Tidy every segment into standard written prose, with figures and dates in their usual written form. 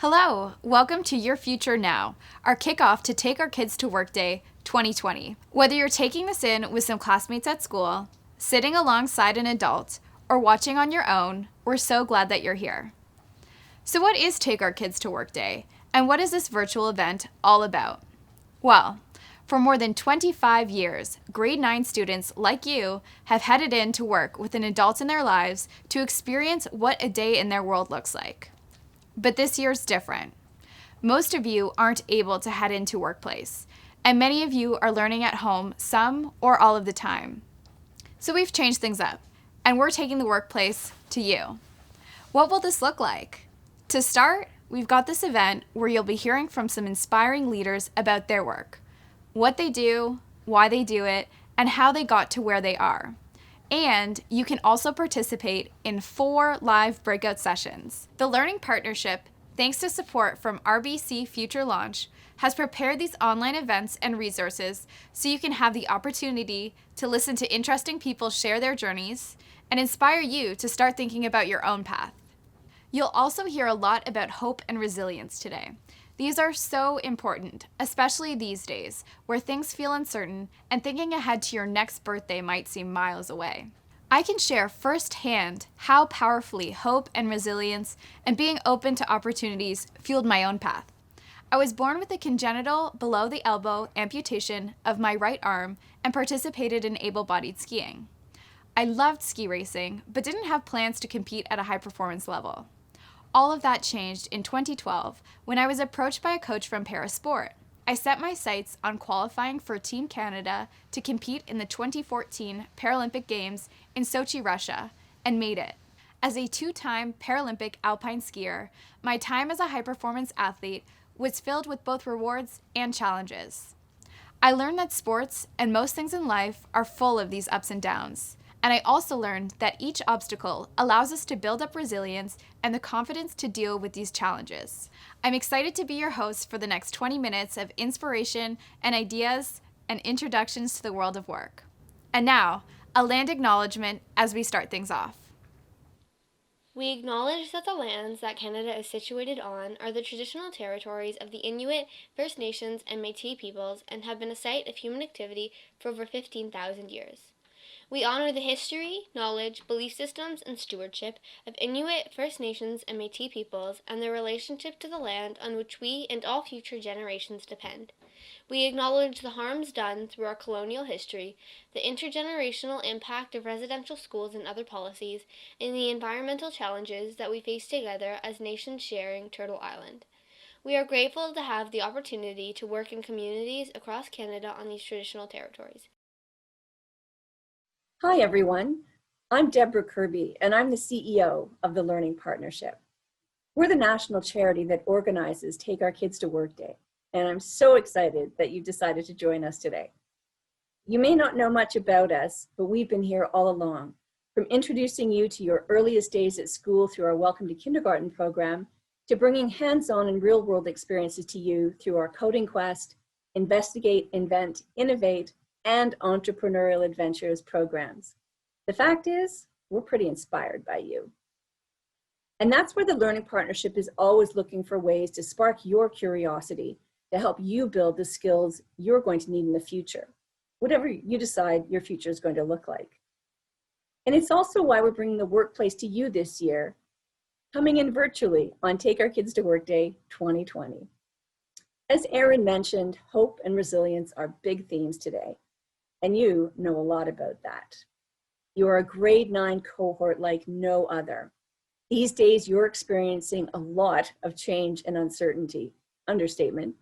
Hello, welcome to Your Future Now, our kickoff to Take Our Kids to Work Day 2020. Whether you're taking this in with some classmates at school, sitting alongside an adult, or watching on your own, we're so glad that you're here. So what is Take Our Kids to Work Day, and what is this virtual event all about? Well, for more than 25 years, grade 9 students like you have headed in to work with an adult in their lives to experience what a day in their world looks like. But this year's different. Most of you aren't able to head into workplace, and many of you are learning at home some or all of the time. So we've changed things up, and we're taking the workplace to you. What will this look like? To start, we've got this event where you'll be hearing from some inspiring leaders about their work, what they do, why they do it, and how they got to where they are. And you can also participate in 4 live breakout sessions. The Learning Partnership, thanks to support from RBC Future Launch, has prepared these online events and resources so you can have the opportunity to listen to interesting people share their journeys and inspire you to start thinking about your own path. You'll also hear a lot about hope and resilience today. These are so important, especially these days, where things feel uncertain and thinking ahead to your next birthday might seem miles away. I can share firsthand how powerfully hope and resilience and being open to opportunities fueled my own path. I was born with a congenital below-the-elbow amputation of my right arm and participated in able-bodied skiing. I loved ski racing, but didn't have plans to compete at a high-performance level. All of that changed in 2012 when I was approached by a coach from Parasport. I set my sights on qualifying for Team Canada to compete in the 2014 Paralympic Games in Sochi, Russia, and made it. As a 2-time Paralympic alpine skier, my time as a high-performance athlete was filled with both rewards and challenges. I learned that sports and most things in life are full of these ups and downs. And I also learned that each obstacle allows us to build up resilience and the confidence to deal with these challenges. I'm excited to be your host for the next 20 minutes of inspiration and ideas and introductions to the world of work. And now, a land acknowledgement as we start things off. We acknowledge that the lands that Canada is situated on are the traditional territories of the Inuit, First Nations, and Métis peoples and have been a site of human activity for over 15,000 years. We honor the history, knowledge, belief systems, and stewardship of Inuit, First Nations, and Métis peoples and their relationship to the land on which we and all future generations depend. We acknowledge the harms done through our colonial history, the intergenerational impact of residential schools and other policies, and the environmental challenges that we face together as nations sharing Turtle Island. We are grateful to have the opportunity to work in communities across Canada on these traditional territories. Hi, everyone. I'm Deborah Kirby, and I'm the CEO of the Learning Partnership. We're the national charity that organizes Take Our Kids to Work Day, and I'm so excited that you've decided to join us today. You may not know much about us, but we've been here all along, from introducing you to your earliest days at school through our Welcome to Kindergarten program, to bringing hands-on and real-world experiences to you through our Coding Quest, Investigate, Invent, Innovate, and Entrepreneurial Adventures programs. The fact is, we're pretty inspired by you. And that's where the Learning Partnership is always looking for ways to spark your curiosity to help you build the skills you're going to need in the future, whatever you decide your future is going to look like. And it's also why we're bringing the workplace to you this year, coming in virtually on Take Our Kids to Work Day 2020. As Erin mentioned, hope and resilience are big themes today. And you know a lot about that. You are a grade 9 cohort like no other. These days, you're experiencing a lot of change and uncertainty, understatement,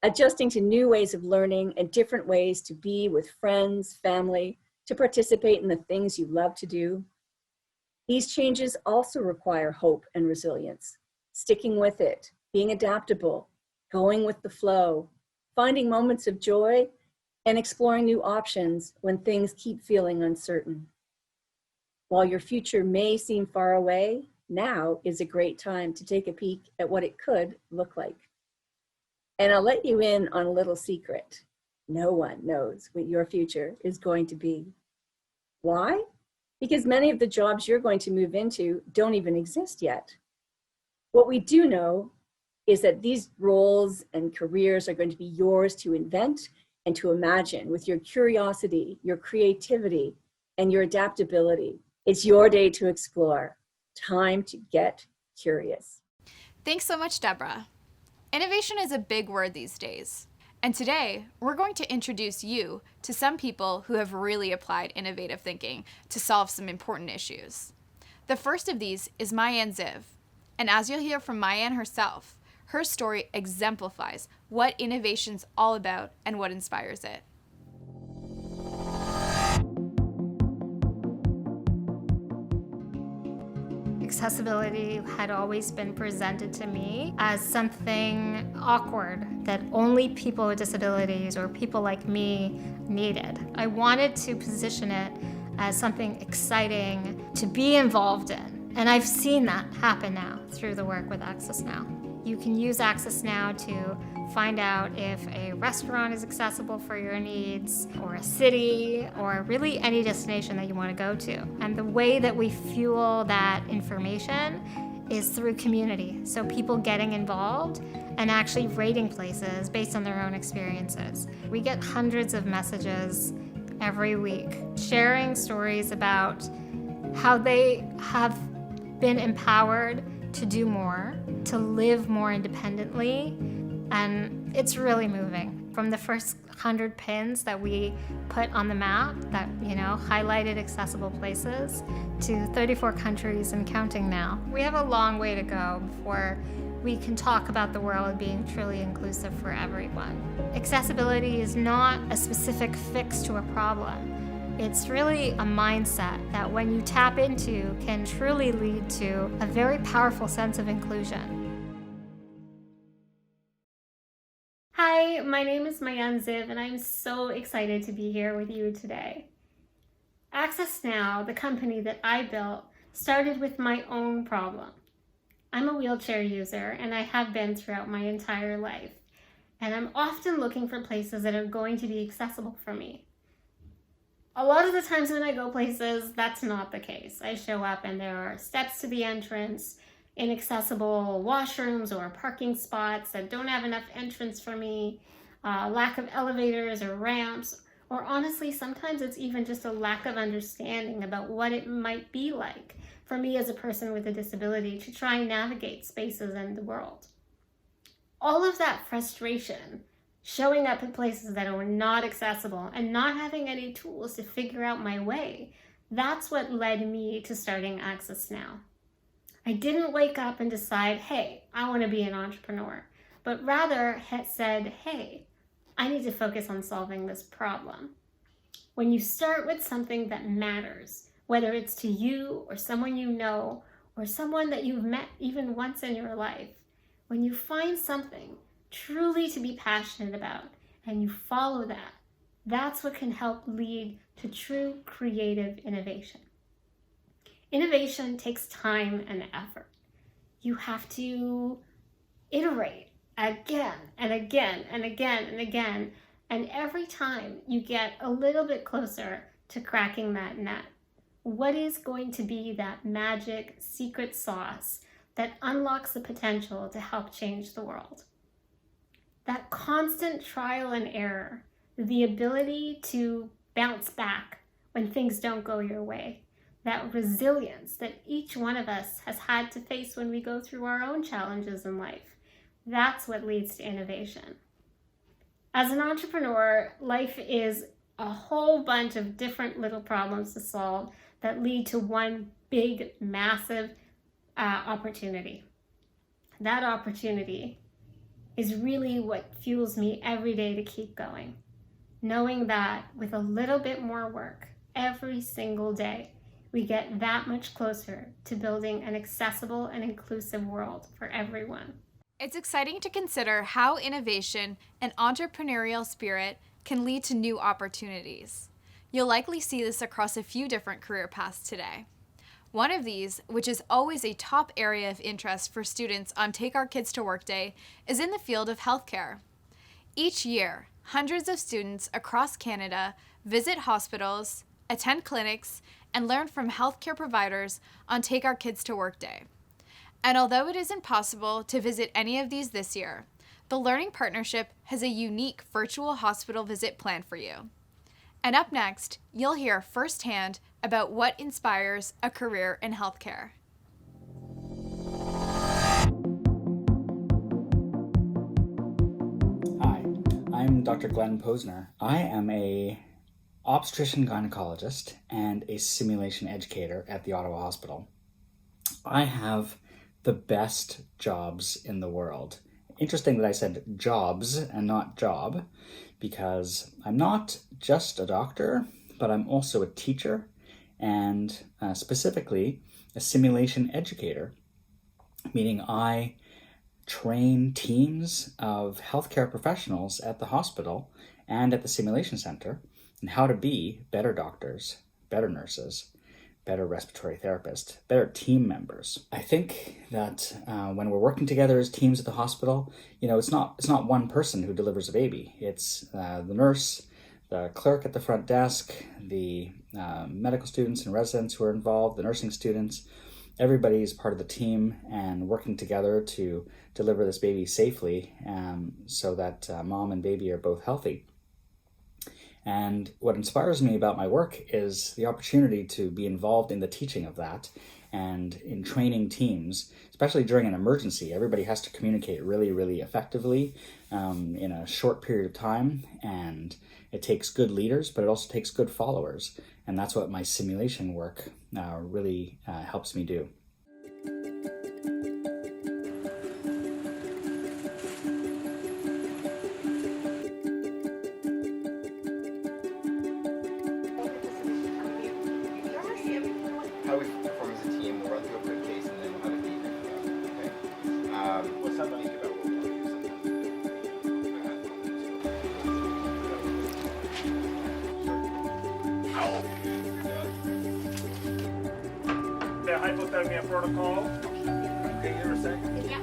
adjusting to new ways of learning and different ways to be with friends, family, to participate in the things you love to do. These changes also require hope and resilience, sticking with it, being adaptable, going with the flow, finding moments of joy, and exploring new options when things keep feeling uncertain. While your future may seem far away, now is a great time to take a peek at what it could look like. And I'll let you in on a little secret. No one knows what your future is going to be. Why? Because many of the jobs you're going to move into don't even exist yet. What we do know is that these roles and careers are going to be yours to invent and to imagine with your curiosity, your creativity, and your adaptability. It's your day to explore. Time to get curious. Thanks so much, Deborah. Innovation is a big word these days. And today, we're going to introduce you to some people who have really applied innovative thinking to solve some important issues. The first of these is Maayan Ziv. And as you'll hear from Maayan herself, her story exemplifies what innovation's all about and what inspires it. Accessibility had always been presented to me as something awkward that only people with disabilities or people like me needed. I wanted to position it as something exciting to be involved in. And I've seen that happen now through the work with Access Now. You can use Access Now to find out if a restaurant is accessible for your needs, or a city, or really any destination that you want to go to. And the way that we fuel that information is through community. So people getting involved and actually rating places based on their own experiences. We get hundreds of messages every week sharing stories about how they have been empowered to do more, to live more independently, and it's really moving. From the first 100 pins that we put on the map that, highlighted accessible places to 34 countries and counting now. We have a long way to go before we can talk about the world being truly inclusive for everyone. Accessibility is not a specific fix to a problem. It's really a mindset that when you tap into can truly lead to a very powerful sense of inclusion. Hi, my name is Maayan Ziv, and I'm so excited to be here with you today. Access Now, the company that I built, started with my own problem. I'm a wheelchair user, and I have been throughout my entire life. And I'm often looking for places that are going to be accessible for me. A lot of the times when I go places, that's not the case. I show up and there are steps to the entrance, inaccessible washrooms or parking spots that don't have enough entrance for me, lack of elevators or ramps, or honestly, sometimes it's even just a lack of understanding about what it might be like for me as a person with a disability to try and navigate spaces in the world. All of that frustration, showing up at places that are not accessible and not having any tools to figure out my way, that's what led me to starting Access Now. I didn't wake up and decide, hey, I want to be an entrepreneur, but rather had said, hey, I need to focus on solving this problem. When you start with something that matters, whether it's to you or someone you know or someone that you've met even once in your life, when you find something truly to be passionate about and you follow that, that's what can help lead to true creative innovation. Innovation takes time and effort. You have to iterate again and again and again and again, and every time you get a little bit closer to cracking that nut. What is going to be that magic secret sauce that unlocks the potential to help change the world? That constant trial and error, the ability to bounce back when things don't go your way, that resilience that each one of us has had to face when we go through our own challenges in life, that's what leads to innovation. As an entrepreneur, life is a whole bunch of different little problems to solve that lead to one big, massive opportunity. That opportunity is really what fuels me every day to keep going. Knowing that with a little bit more work every single day, we get that much closer to building an accessible and inclusive world for everyone. It's exciting to consider how innovation and entrepreneurial spirit can lead to new opportunities. You'll likely see this across a few different career paths today. One of these, which is always a top area of interest for students on Take Our Kids to Work Day, is in the field of healthcare. Each year, hundreds of students across Canada visit hospitals, attend clinics, and learn from healthcare providers on Take Our Kids to Work Day. And although it isn't possible to visit any of these this year, the Learning Partnership has a unique virtual hospital visit planned for you. And up next, you'll hear firsthand about what inspires a career in healthcare. Hi, I'm Dr. Glenn Posner. I am a obstetrician gynecologist and a simulation educator at the Ottawa Hospital. I have the best jobs in the world. Interesting that I said jobs and not job, because I'm not just a doctor, but I'm also a teacher and specifically a simulation educator, meaning I train teams of healthcare professionals at the hospital and at the simulation center in how to be better doctors, better nurses, better respiratory therapists, better team members. I think that when we're working together as teams at the hospital, it's not one person who delivers a baby. It's the nurse, the clerk at the front desk, the medical students and residents who are involved, the nursing students. Everybody is part of the team and working together to deliver this baby safely so that mom and baby are both healthy. And what inspires me about my work is the opportunity to be involved in the teaching of that and in training teams, especially during an emergency. Everybody has to communicate really, really effectively in a short period of time, and it takes good leaders, but it also takes good followers. And that's what my simulation work really helps me do. How we perform as a team, we'll run through a quick case and then we'll have a debrief. Okay? What's that think about what we'll do sometimes? The hypothermia protocol. Okay, here a second. Yeah,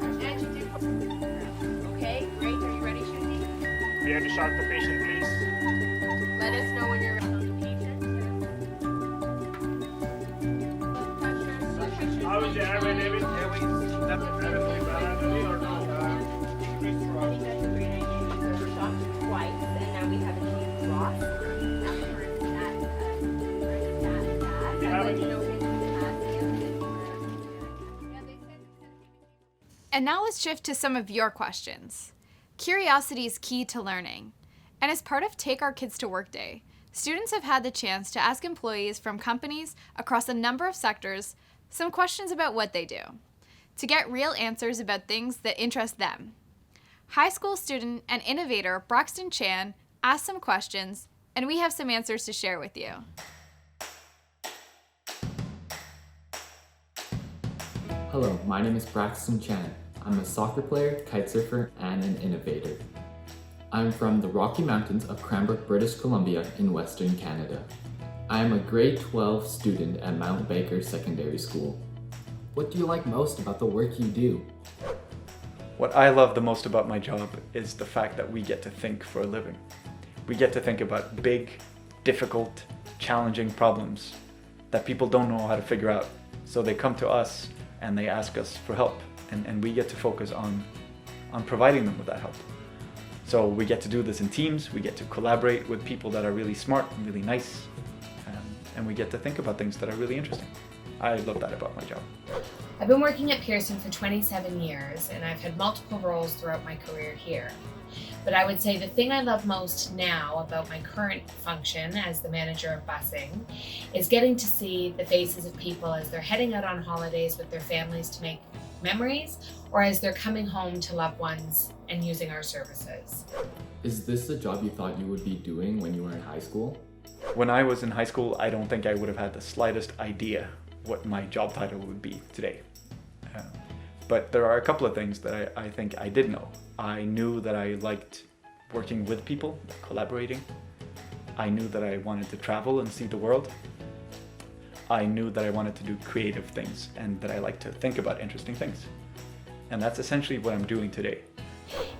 okay, great. Are you ready, Shruti? We have to shock the patient, please. Let us know when you're ready. How is your airway, David? Airways, Airway bad, Anthony, or no? Shocked twice, and now we have a huge loss. You haven't? And now let's shift to some of your questions. Curiosity is key to learning. And as part of Take Our Kids to Work Day, students have had the chance to ask employees from companies across a number of sectors some questions about what they do, to get real answers about things that interest them. High school student and innovator Braxton Chan asked some questions, and we have some answers to share with you. Hello, my name is Braxton Chan. I'm a soccer player, kite surfer, and an innovator. I'm from the Rocky Mountains of Cranbrook, British Columbia in Western Canada. I am a grade 12 student at Mount Baker Secondary School. What do you like most about the work you do? What I love the most about my job is the fact that we get to think for a living. We get to think about big, difficult, challenging problems that people don't know how to figure out. So they come to us and they ask us for help, and we get to focus on providing them with that help. So we get to do this in teams, we get to collaborate with people that are really smart and really nice, and we get to think about things that are really interesting. I love that about my job. I've been working at Pearson for 27 years, and I've had multiple roles throughout my career here. But I would say the thing I love most now about my current function as the manager of busing is getting to see the faces of people as they're heading out on holidays with their families to make memories, or as they're coming home to loved ones and using our services. Is this the job you thought you would be doing when you were in high school? When I was in high school, I don't think I would have had the slightest idea what my job title would be today. But there are a couple of things that I think I did know. I knew that I liked working with people, collaborating. I knew that I wanted to travel and see the world. I knew that I wanted to do creative things and that I like to think about interesting things. And that's essentially what I'm doing today.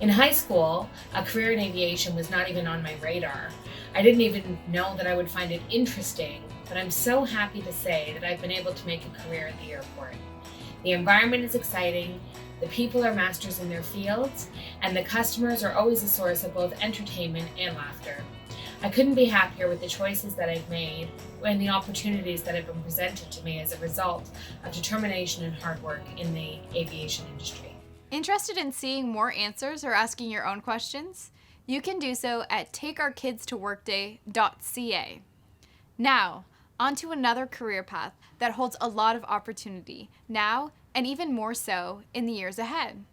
In high school, a career in aviation was not even on my radar. I didn't even know that I would find it interesting, but I'm so happy to say that I've been able to make a career at the airport. The environment is exciting, the people are masters in their fields, and the customers are always a source of both entertainment and laughter. I couldn't be happier with the choices that I've made and the opportunities that have been presented to me as a result of determination and hard work in the aviation industry. Interested in seeing more answers or asking your own questions? You can do so at takeourkidstoworkday.ca. Now, on to another career path that holds a lot of opportunity now and even more so in the years ahead: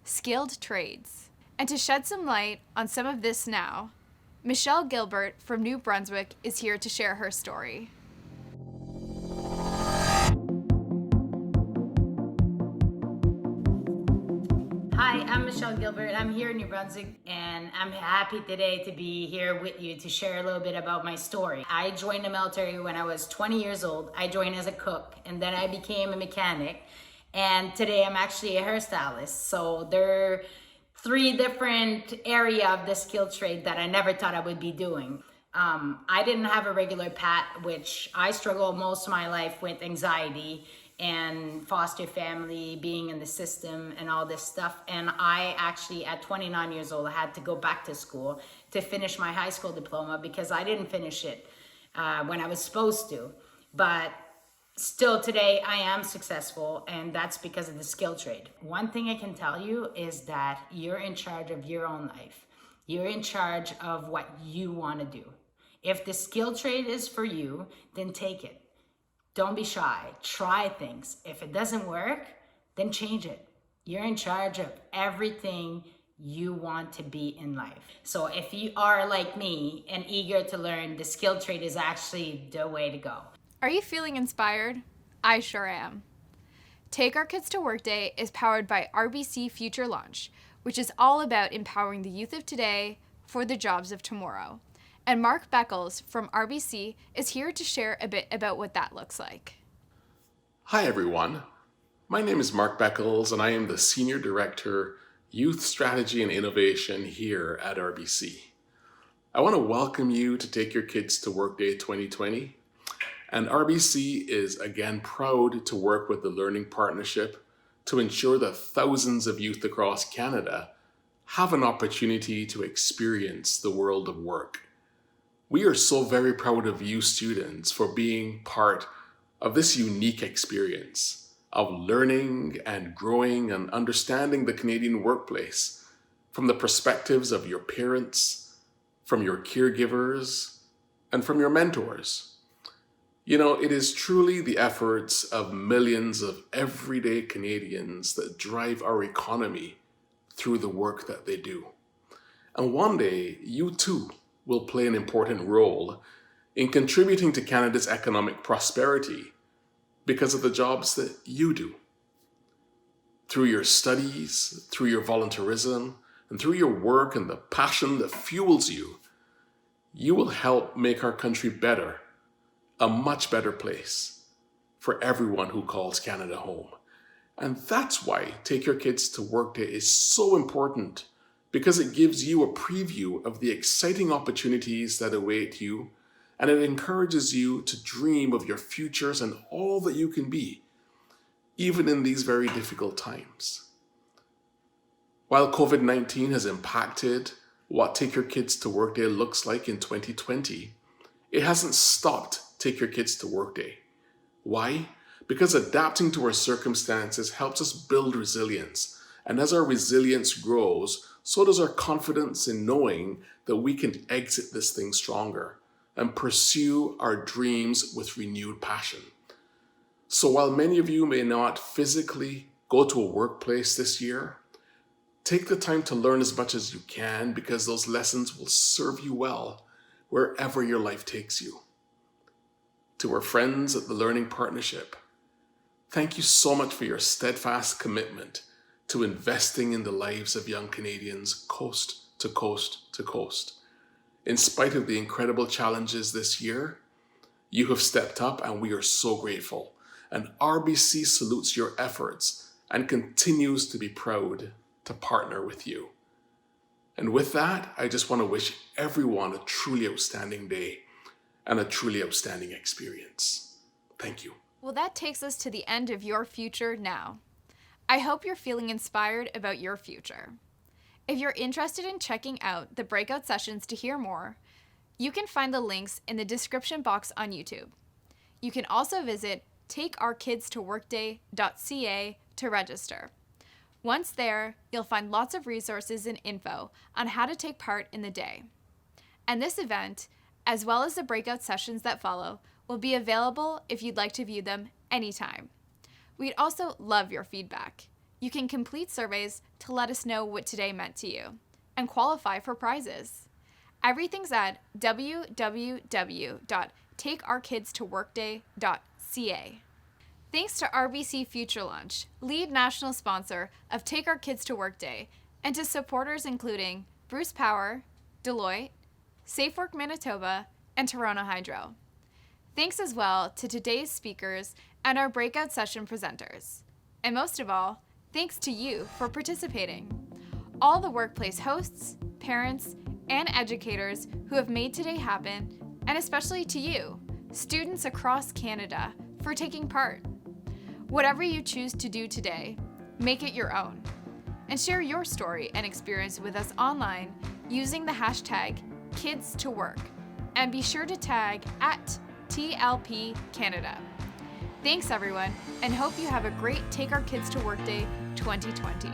skilled trades. And to shed some light on some of this now, Michelle Gilbert from New Brunswick is here to share her story. Hi, I'm Michelle Gilbert. I'm here in New Brunswick, and I'm happy today to be here with you to share a little bit about my story. I joined the military when I was 20 years old. I joined as a cook, and then I became a mechanic, and today I'm actually a hairstylist. So there are 3 different areas of the skill trade that I never thought I would be doing. I didn't have a regular path, which I struggled most of my life with anxiety and foster family, being in the system and all this stuff. And I actually, at 29 years old, I had to go back to school to finish my high school diploma because I didn't finish it when I was supposed to. But still today I am successful, and that's because of the skill trade. One thing I can tell you is that you're in charge of your own life. You're in charge of what you want to do. If the skill trade is for you, then take it. Don't be shy. Try things. If it doesn't work, then change it. You're in charge of everything you want to be in life. So if you are like me and eager to learn, the skill trade is actually the way to go. Are you feeling inspired? I sure am. Take Our Kids to Work Day is powered by RBC Future Launch, which is all about empowering the youth of today for the jobs of tomorrow. And Mark Beckles from RBC is here to share a bit about what that looks like. Hi everyone, my name is Mark Beckles and I am the Senior Director, Youth Strategy and Innovation here at RBC. I want to welcome you to Take Your Kids to Work Day 2020. And RBC is again proud to work with the Learning Partnership to ensure that thousands of youth across Canada have an opportunity to experience the world of work. We are so very proud of you students for being part of this unique experience of learning and growing and understanding the Canadian workplace from the perspectives of your parents, from your caregivers, and from your mentors. You know, it is truly the efforts of millions of everyday Canadians that drive our economy through the work that they do. And one day, you too will play an important role in contributing to Canada's economic prosperity because of the jobs that you do. Through your studies, through your volunteerism, and through your work and the passion that fuels you, you will help make our country better, a much better place for everyone who calls Canada home. And that's why Take Your Kids to Work Day is so important, because it gives you a preview of the exciting opportunities that await you, and it encourages you to dream of your futures and all that you can be, even in these very difficult times. While COVID-19 has impacted what Take Your Kids to Work Day looks like in 2020, it hasn't stopped Take Your Kids to Work Day. Why? Because adapting to our circumstances helps us build resilience, and as our resilience grows, so does our confidence in knowing that we can exit this thing stronger and pursue our dreams with renewed passion. So while many of you may not physically go to a workplace this year, take the time to learn as much as you can, because those lessons will serve you well wherever your life takes you. To our friends at the Learning Partnership, thank you so much for your steadfast commitment to investing in the lives of young Canadians coast to coast to coast. In spite of the incredible challenges this year, you have stepped up and we are so grateful. And RBC salutes your efforts and continues to be proud to partner with you. And with that, I just want to wish everyone a truly outstanding day and a truly outstanding experience. Thank you. Well, that takes us to the end of Your Future Now. I hope you're feeling inspired about your future. If you're interested in checking out the breakout sessions to hear more, you can find the links in the description box on YouTube. You can also visit takeourkidstoworkday.ca to register. Once there, you'll find lots of resources and info on how to take part in the day. And this event, as well as the breakout sessions that follow, will be available if you'd like to view them anytime. We'd also love your feedback. You can complete surveys to let us know what today meant to you and qualify for prizes. Everything's at www.takeourkidstoworkday.ca. Thanks to RBC Future Launch, lead national sponsor of Take Our Kids to Work Day, and to supporters including Bruce Power, Deloitte, SafeWork Manitoba, and Toronto Hydro. Thanks as well to today's speakers and our breakout session presenters. And most of all, thanks to you for participating. All the workplace hosts, parents, and educators who have made today happen, and especially to you, students across Canada, for taking part. Whatever you choose to do today, make it your own. And share your story and experience with us online using the hashtag #KidsToWork. And be sure to tag @TLP Canada. Thanks everyone, and hope you have a great Take Our Kids to Work Day 2020.